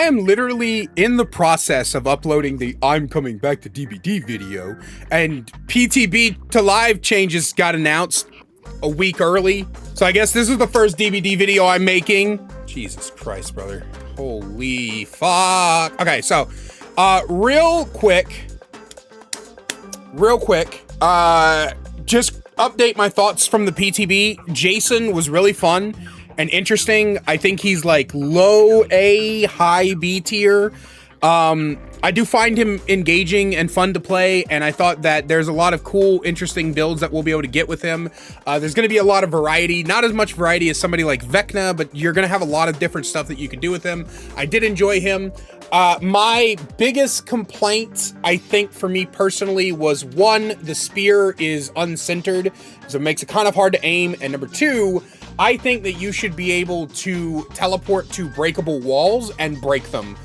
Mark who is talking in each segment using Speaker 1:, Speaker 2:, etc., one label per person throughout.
Speaker 1: I am literally in the process of uploading the I'm coming back to DBD video, and PTB to live changes got announced a week early. So I guess this is the first DBD video I'm making. Jesus Christ, brother. Holy fuck. Okay, so real quick, just update my thoughts from the PTB. Jason was really fun and interesting. I think he's like low A, high B tier. I do find him engaging and fun to play, and I thought that there's a lot of cool, interesting builds that we'll be able to get with him. There's going to be a lot of variety, not as much variety as somebody like Vecna, but you're going to have a lot of different stuff that you can do with him. I did enjoy him. My biggest complaint, I think, for me personally was, one, the spear is uncentered, so it makes it kind of hard to aim, and number two, I think that you should be able to teleport to breakable walls and break them,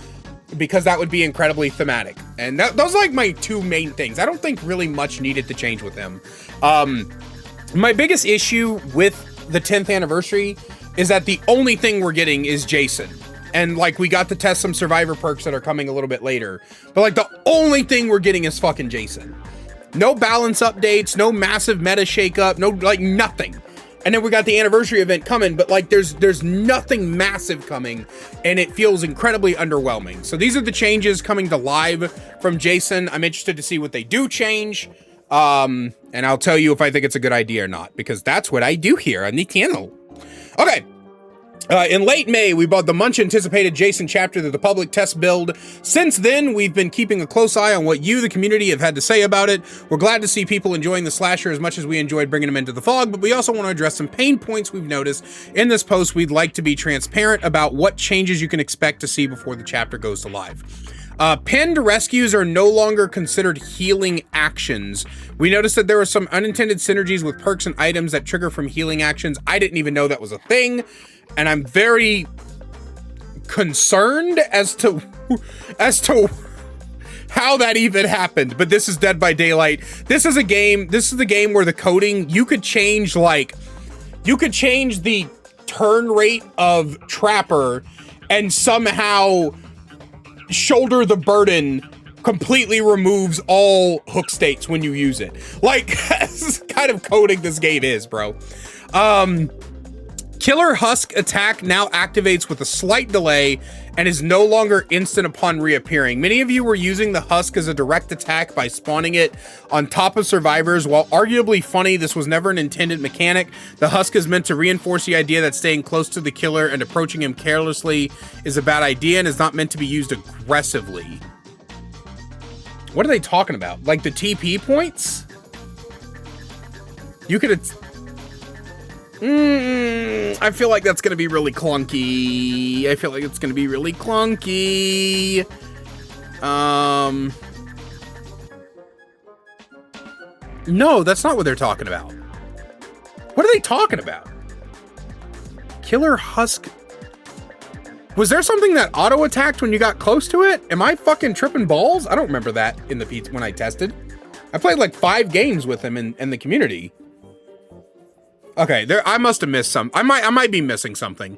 Speaker 1: because that would be incredibly thematic. And those are like my two main things. I don't think really much needed to change with him. My biggest issue with the 10th anniversary is that the only thing we're getting is Jason. And like, we got to test some survivor perks that are coming a little bit later, but like the only thing we're getting is fucking Jason. No balance updates, no massive meta shakeup, no, like, nothing. And then we got the anniversary event coming, but like there's nothing massive coming, and it feels incredibly underwhelming. So these are the changes coming to live from Jason. I'm interested to see what they do change. And I'll tell you if I think it's a good idea or not, because that's what I do here on the channel. Okay. In late May, we bought the much anticipated Jason chapter to the public test build. Since then, we've been keeping a close eye on what you, the community, have had to say about it. We're glad to see people enjoying the slasher as much as we enjoyed bringing him into the fog, but we also want to address some pain points we've noticed. In this post, we'd like to be transparent about what changes you can expect to see before the chapter goes to live. Pinned rescues are no longer considered healing actions. We noticed that there were some unintended synergies with perks and items that trigger from healing actions. I didn't even know that was a thing, and I'm very concerned as to how that even happened. But this is Dead by Daylight. This is the game where the coding, you could change the turn rate of Trapper and somehow Shoulder the Burden completely removes all hook states when you use it. Like, that's kind of coding this game is, bro. Killer Husk attack now activates with a slight delay and is no longer instant upon reappearing. Many of you were using the Husk as a direct attack by spawning it on top of survivors. While arguably funny, this was never an intended mechanic. The Husk is meant to reinforce the idea that staying close to the killer and approaching him carelessly is a bad idea and is not meant to be used aggressively. What are they talking about? Like the TP points? You could... I feel like that's gonna be really clunky. No, that's not what they're talking about. What are they talking about? Killer Husk. Was there something that auto-attacked when you got close to it? Am I fucking tripping balls? I don't remember that in the when I tested. I played like 5 games with him in the community. Okay, I must have missed some. I might be missing something.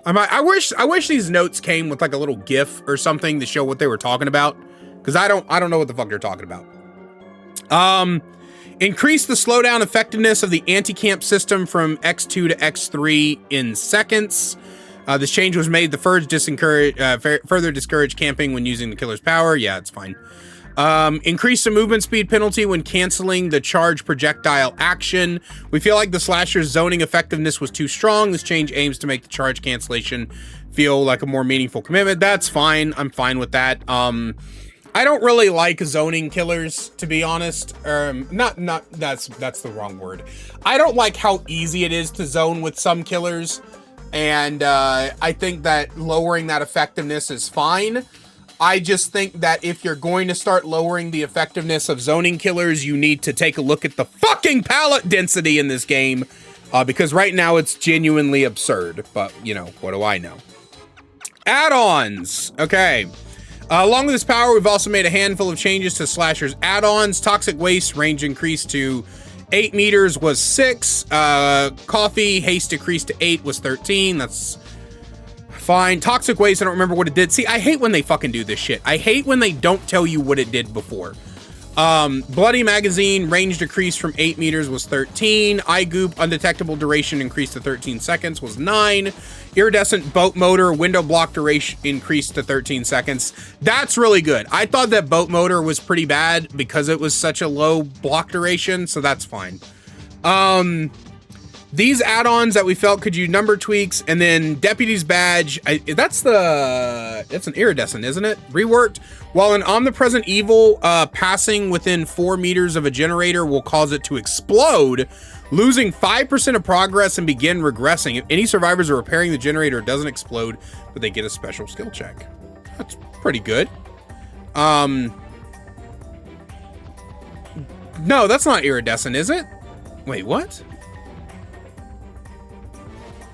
Speaker 1: I wish these notes came with like a little GIF or something to show what they were talking about, because I don't know what the fuck they're talking about. Increase the slowdown effectiveness of the anti-camp system from X2 to X3 in seconds. This change was made to further discourage camping when using the killer's power. Yeah, it's fine. Increase the movement speed penalty when canceling the charge projectile action. We feel like the slasher's zoning effectiveness was too strong. This change aims to make the charge cancellation feel like a more meaningful commitment. That's fine. I'm fine with that. I don't really like zoning killers, to be honest. That's the wrong word. I don't like how easy it is to zone with some killers, and I think that lowering that effectiveness is fine. I just think that if you're going to start lowering the effectiveness of zoning killers, you need to take a look at the fucking pallet density in this game, because right now it's genuinely absurd. But, you know, what do I know? Add-ons. Okay. Along with this power, we've also made a handful of changes to Slasher's add-ons. Toxic Waste range increased to 8 meters was 6. Coffee haste decreased to 8 was 13. That's Fine. Toxic Waste, I don't remember what it did. See, I hate when they fucking do this shit. I hate when they don't tell you what it did before. Bloody Magazine, range decreased from 8 meters was 13. Eye Goop, undetectable duration increased to 13 seconds was 9. Iridescent Boat Motor, window block duration increased to 13 seconds. That's really good. I thought that Boat Motor was pretty bad because it was such a low block duration, so that's fine. These add-ons that we felt could use number tweaks, and then Deputy's Badge, that's an iridescent, isn't it? Reworked. While an omnipresent evil passing within 4 meters of a generator will cause it to explode, losing 5% of progress and begin regressing. If any survivors are repairing the generator, it doesn't explode, but they get a special skill check. That's pretty good. No, that's not iridescent, is it? Wait, what?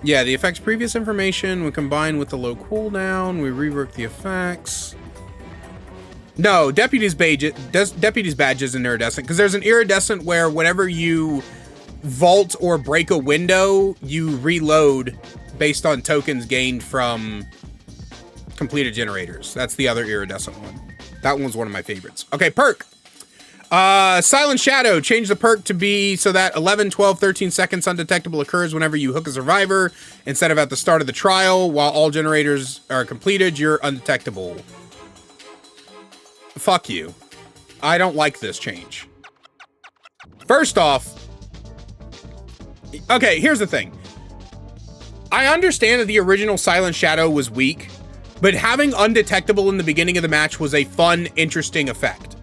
Speaker 1: Yeah, the effect's previous information when combined with the low cooldown, we rework the effects. No, Deputy's Badge isn't iridescent, because there's an iridescent where whenever you vault or break a window, you reload based on tokens gained from completed generators. That's the other iridescent one. That one's one of my favorites. Okay, perk. Silent Shadow, change the perk to be so that 11, 12, 13 seconds undetectable occurs whenever you hook a survivor. Instead of at the start of the trial, while all generators are completed, you're undetectable. Fuck you. I don't like this change. First off, okay, here's the thing. I understand that the original Silent Shadow was weak, but having undetectable in the beginning of the match was a fun, interesting effect.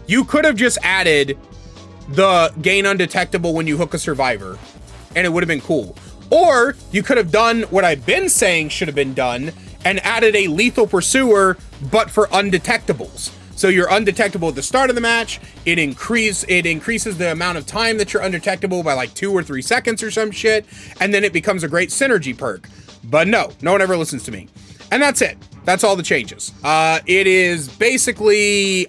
Speaker 1: You could have just added the gain undetectable when you hook a survivor, and it would have been cool. Or you could have done what I've been saying should have been done and added a lethal pursuer, but for undetectables. So you're undetectable at the start of the match. It increases the amount of time that you're undetectable by like 2 or 3 seconds or some shit. And then it becomes a great synergy perk. But no one ever listens to me. And that's it. That's all the changes. It is basically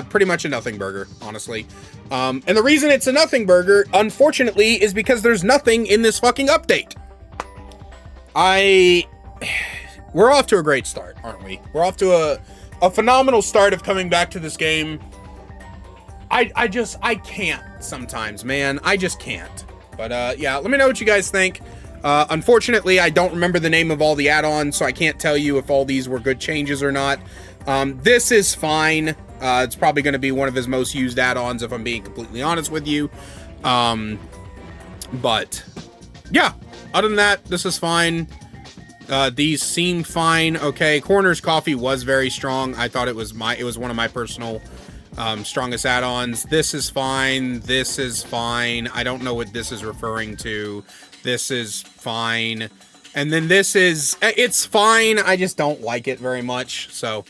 Speaker 1: pretty much a nothing burger, honestly. And the reason it's a nothing burger, unfortunately, is because there's nothing in this fucking update. We're off to a great start, aren't we? We're off to a phenomenal start of coming back to this game. I can't sometimes, man. I just can't. But yeah, let me know what you guys think. Unfortunately, I don't remember the name of all the add-ons, so I can't tell you if all these were good changes or not. This is fine. It's probably going to be one of his most used add-ons, if I'm being completely honest with you. But yeah, other than that, this is fine. These seem fine. Okay, Coroner's Coffee was very strong. I thought it was one of my personal strongest add-ons. This is fine. This is fine. I don't know what this is referring to. This is fine. And then it's fine. I just don't like it very much. So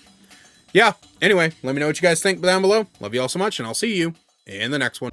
Speaker 1: yeah, anyway, let me know what you guys think down below. Love you all so much, and I'll see you in the next one.